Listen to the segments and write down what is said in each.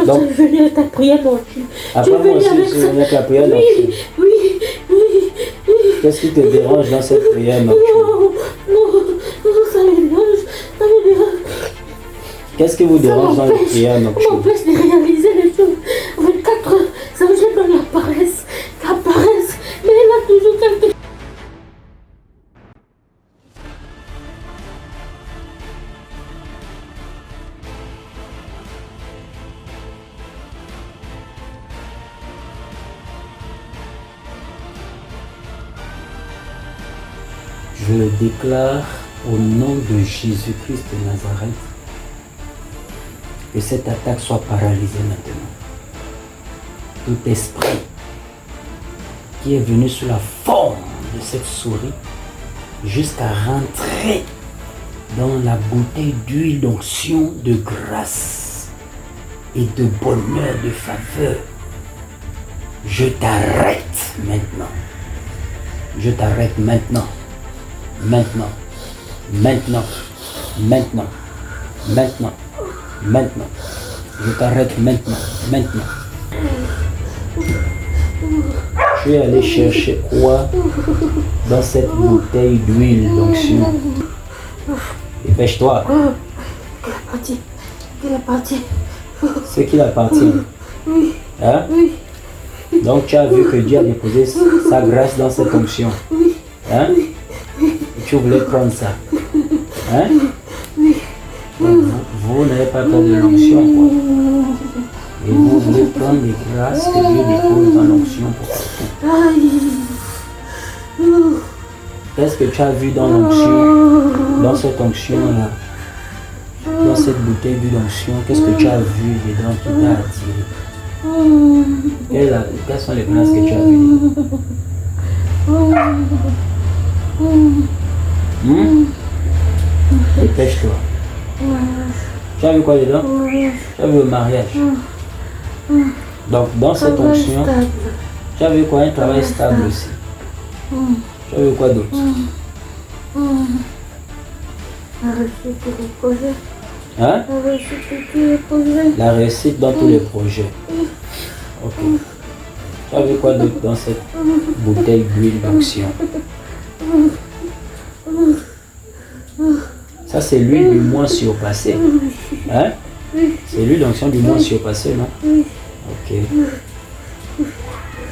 Donc, tu veux venir avec ta prière nocturne. Après moi aussi, je suis avec la prière nocturne. Oui. Qu'est-ce qui te dérange dans cette prière nocturne? Non, ça me dérange. Qu'est-ce qui vous dérange dans la prière Ça nocturne? m'empêche de réaliser les choses. 24 heures, ça me jette dans la paresse. Mais elle a toujours quelque chose. Je déclare au nom de Jésus-Christ de Nazareth que cette attaque soit paralysée maintenant. Tout esprit qui est venu sous la forme de cette souris jusqu'à rentrer dans la bouteille d'huile d'onction, de grâce et de bonheur, de faveur, je t'arrête maintenant. Je t'arrête maintenant. Maintenant. Je t'arrête maintenant. Je vais aller chercher quoi dans cette bouteille d'huile d'onction? Dépêche-toi. Qu'il appartient. C'est qu'il appartient. Oui. Hein? Oui. Donc tu as vu que Dieu a déposé sa grâce dans cette onction. Oui. Hein? Et tu voulais prendre ça. Hein? Oui. Donc, vous n'avez pas peur de l'onction, quoi. Et vous voulez prendre les grâces que Dieu dépose dans l'onction pour tout. Qu'est-ce que tu as vu dans l'onction, dans cette onction-là, dans cette bouteille d'huile d'onction, qu'est-ce que tu as vu dedans qui t'a attiré? Quelles sont les grâces que tu as vues? Dépêche-toi. Tu as vu quoi dedans? Tu as vu le mariage. Donc dans cette onction, tu as vu quoi? Un travail stable aussi. Tu as vu quoi d'autre? Hein? La réussite dans tous les projets. Ok. Tu as vu quoi d'autre dans cette bouteille d'huile d'onction? Ça c'est l'huile du mois surpassé. Hein? C'est l'huile d'onction du mois surpassé, non? Ok.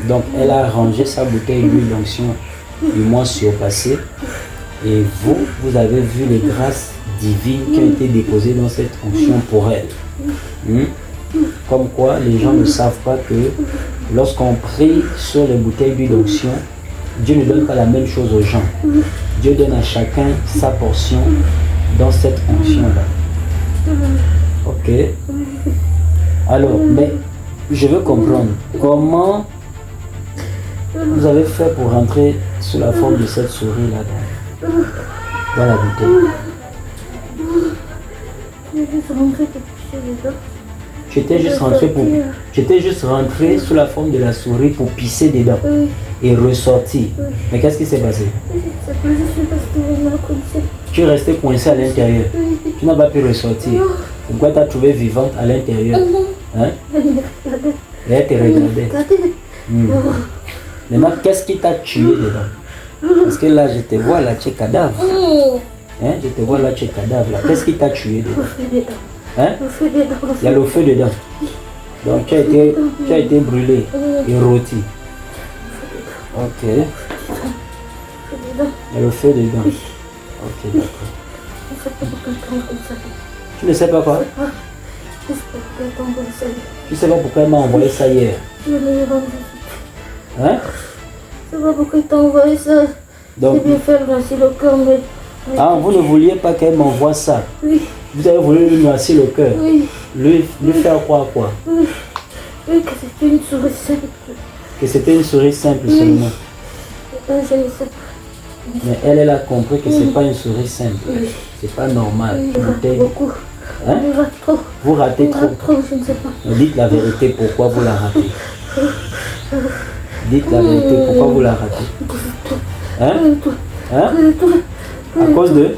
Donc elle a rangé sa bouteille d'huile d'onction du mois surpassé. Et vous avez vu les grâces divines qui ont été déposées dans cette onction pour elle. Comme quoi, les gens ne savent pas que lorsqu'on prie sur les bouteilles d'huile d'onction, Dieu ne donne pas la même chose aux gens. Dieu donne à chacun sa portion dans cette onction-là. Ok. Alors, mais je veux comprendre comment vous avez fait pour rentrer sous la forme de cette souris-là dans la bouteille. J'étais juste rentré sous la forme de la souris pour pisser dedans et ressortir. Mais qu'est-ce qui s'est passé? Tu es resté coincé à l'intérieur. Tu n'as pas pu ressortir. Pourquoi tu as trouvé vivante à l'intérieur? Hein? Et elle te regardait. Maintenant, qu'est-ce qui t'a tué dedans? Parce que là, je te vois là, tu es cadavre. Hein? Je te vois là, tu es cadavre. Qu'est-ce qui t'a tué dedans? Hein? Il y a le feu dedans. Donc tu as été brûlé et rôti. Ok. Il y a le feu dedans. Ok, d'accord. Tu ne sais pas quoi? Tu ne sais pas pourquoi elle m'a envoyé ça hier? Hein? Je sais pas pourquoi tu as envoyé ça. Donc, c'est bien fait noircir le cœur, mais... Ah, vous ne vouliez pas qu'elle m'envoie ça? Oui. Vous avez voulu lui noircir le cœur? Oui. Lui faire croire quoi? Oui, que c'était une souris simple. Que c'était une souris simple seulement. Je ne sais pas. Mais elle a compris que c'est pas une souris simple. C'est pas normal. Oui, beaucoup. Hein? On rate trop. Vous ratez trop. Je ne sais pas. Dites la vérité, pourquoi vous la ratez? Dites la vérité, pourquoi vous la ratez? Hein? Hein? À cause de? À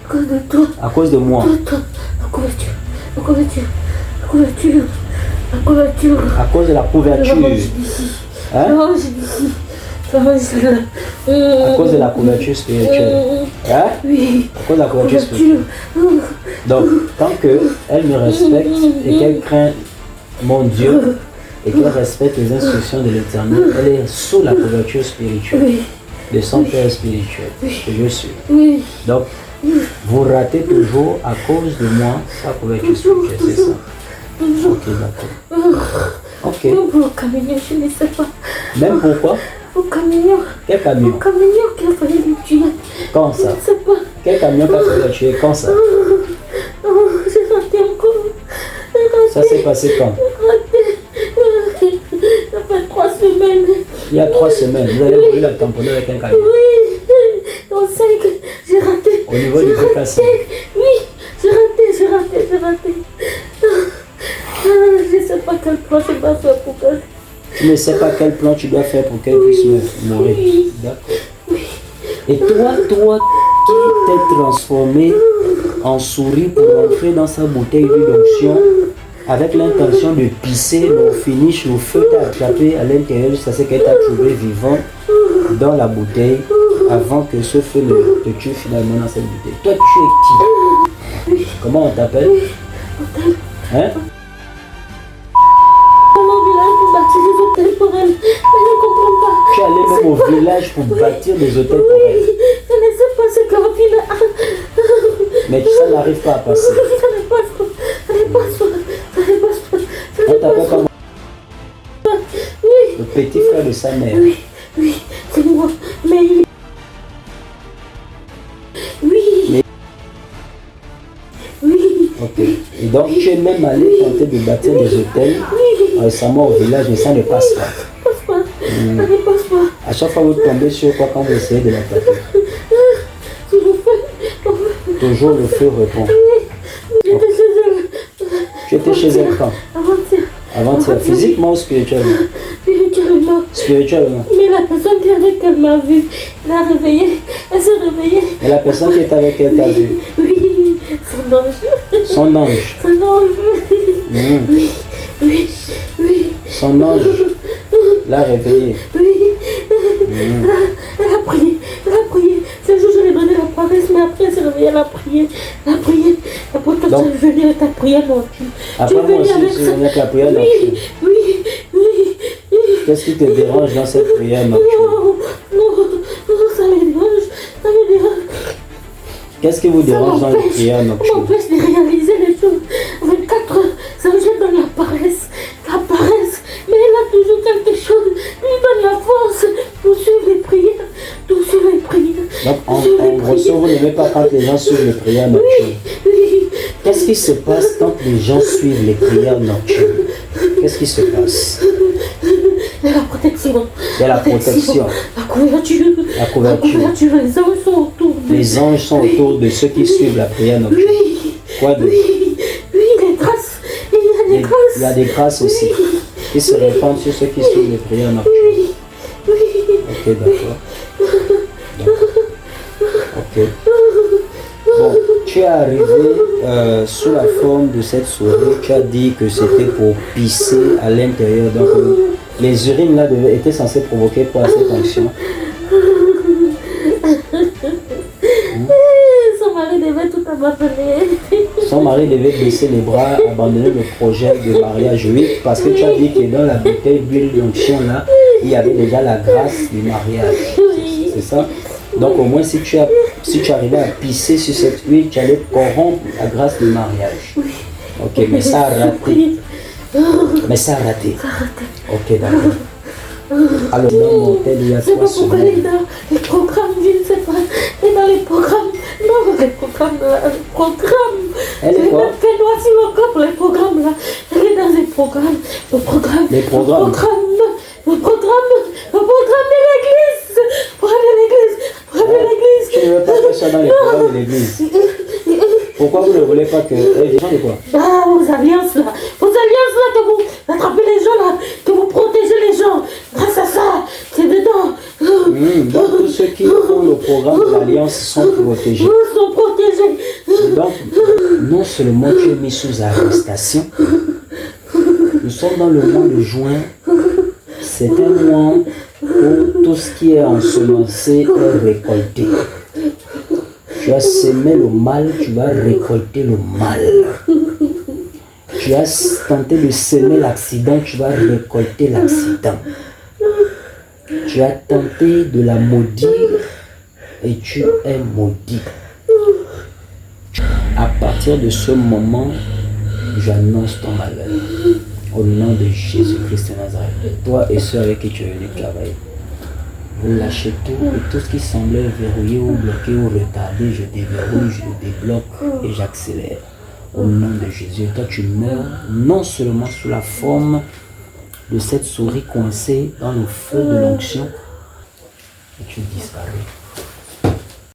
cause de toi. À cause de moi. La couverture. La couverture. La couverture. La couverture. À cause de la couverture. Hein? À cause de la couverture spirituelle. Hein? Oui. À cause de la couverture spirituelle. Donc, tant qu'elle me respecte et qu'elle craint mon Dieu et qu'elle respecte les instructions de l'Éternel, elle est sous la couverture spirituelle de son Père spirituel que je suis. Oui. Donc, vous ratez toujours à cause de moi sa couverture spirituelle, c'est ça? Ok, d'accord. Ok. Même pour le camion, je ne sais pas. Même pourquoi? Au camion. Quel camion? Au camion qui a failli le tuer. Quand ça? Je ne sais pas. Quel camion qui a failli le tuer? Quand ça? J'ai raté encore. Ça s'est passé quand? Ça fait 3 semaines. Il y a 3 semaines. Vous avez voulu la tamponner avec un camion? Oui. Au 5, j'ai raté. Au niveau du déplacement? Oui, j'ai raté. Je ne sais pas quel plan je dois faire pour qu'elle. Tu ne sais pas quel plan tu dois faire pour qu'elle puisse mourir. Oui. D'accord. Et toi qui t'es transformé en souris pour entrer dans sa bouteille d'huile d'onction avec l'intention de pisser le finish, le feu t'a attrapé à l'intérieur jusqu'à ce qu'elle t'a trouvé vivant dans la bouteille avant que ce feu ne te tue finalement dans cette bouteille. Toi, tu es qui? Comment on t'appelle? Hein? Pour bâtir des hôtels pour elle. Mais je ne comprends pas. Tu es allé même au village pour bâtir des hôtels pour elle. Oui, je ne sais pas ce qu'elle a. Mais ça n'arrive pas à passer. Ça ne passe pas. On t'appelle comment? Oui. Le petit frère de sa mère. Oui, c'est moi. Mais oui. Ok. Et donc tu es même allé tenter de bâtir des hôtels récemment au village, mais ça ne passe pas. Ça ne passe pas. À chaque fois vous tombez sur quoi quand vous essayez de l'attaquer? Toujours le feu répond. J'étais chez elle. Tu étais chez elle quand? Avant-hier. Physiquement ou spirituellement? Spirituellement. Mais la personne qui est avec elle m'a vu. Elle a réveillé. Elle s'est réveillée. Et la personne qui est avec elle t'a vu? Oui. Son ange. Son ange. Son ange. Oui. Son ange l'a réveillé. Oui. Elle a prié. Ce jour, je lui ai donné la paresse, mais après, elle s'est réveillée, elle a prié. Et pourtant, tu es venue avec ta prière nocturne. Après moi aussi, je suis venu avec la prière nocturne. Oui. Qu'est-ce qui te dérange dans cette prière nocturne? Non, ça me dérange. Qu'est-ce qui vous dérange dans la prière Ça nocturne? m'empêche de réaliser les choses. 24 heures, ça me donne la paresse. Mais elle a toujours quelque chose. Lui donne la force pour suivre les prières. Donc en gros, vous n'aimez pas quand les gens suivent les prières nocturnes. Oui. Qu'est-ce qui se passe quand les gens suivent les prières nocturnes? Qu'est-ce qui se passe? Il y a la protection. Il y a la protection. La couverture. Les anges sont autour. Les anges sont autour de ceux qui suivent la prière nocturne. Quoi d'autre? Oui, les grâces. Il y a des grâces aussi qui se répandent sur ceux qui suivent les prières nocturnes. Ok, d'accord. Ok. Bon, tu es arrivé sous la forme de cette souris. Tu as dit que c'était pour pisser à l'intérieur. Donc, les urines là étaient censées provoquer quoi cette action? Son mari devait tout abandonner. Son mari devait baisser les bras, abandonner le projet de mariage. Oui, parce que tu as dit que dans la bouteille d'huile d'onction là, il y avait déjà la grâce du mariage. C'est ça? Donc au moins si tu arrivais à pisser sur cette huile, tu allais corrompre la grâce du mariage. Ok, mais ça a raté. Ok, d'accord. Alors dans mon hôtel, il y a 3 semaines. Elle est dans les programmes, je ne sais pas. Elle est dans les programmes. Non, les programmes là. Elle est quoi? Elle doit s'y encore pour les programmes là. Elle est dans les programmes. Le programme de l'église. Tu ne veux pas que ça dans les programmes de l'église? Pourquoi vous ne voulez pas que... Les gens de quoi? Ah, vos alliances là, que vous attrapez les gens là, que vous protégez les gens. Grâce à ça, c'est dedans. Donc tous ceux qui font le programme de l'Alliance sont protégés. Ils sont protégés. Et donc, non seulement tu es mis sous arrestation, sommes dans le mois de juin. C'est un mois où tout ce qui est ensemencé est récolté. Tu as semé le mal, tu vas récolter le mal. Tu as tenté de semer l'accident, tu vas récolter l'accident. Tu as tenté de la maudire et tu es maudit. À partir de ce moment, j'annonce ton malheur. Au nom de Jésus-Christ de Nazareth. Toi et ceux avec qui tu es venu travailler. Vous lâchez tout et tout ce qui semblait verrouillé ou bloqué ou retardé, je déverrouille, je débloque et j'accélère. Au nom de Jésus. Et toi tu meurs non seulement sous la forme de cette souris coincée dans le feu de l'onction, et tu disparais.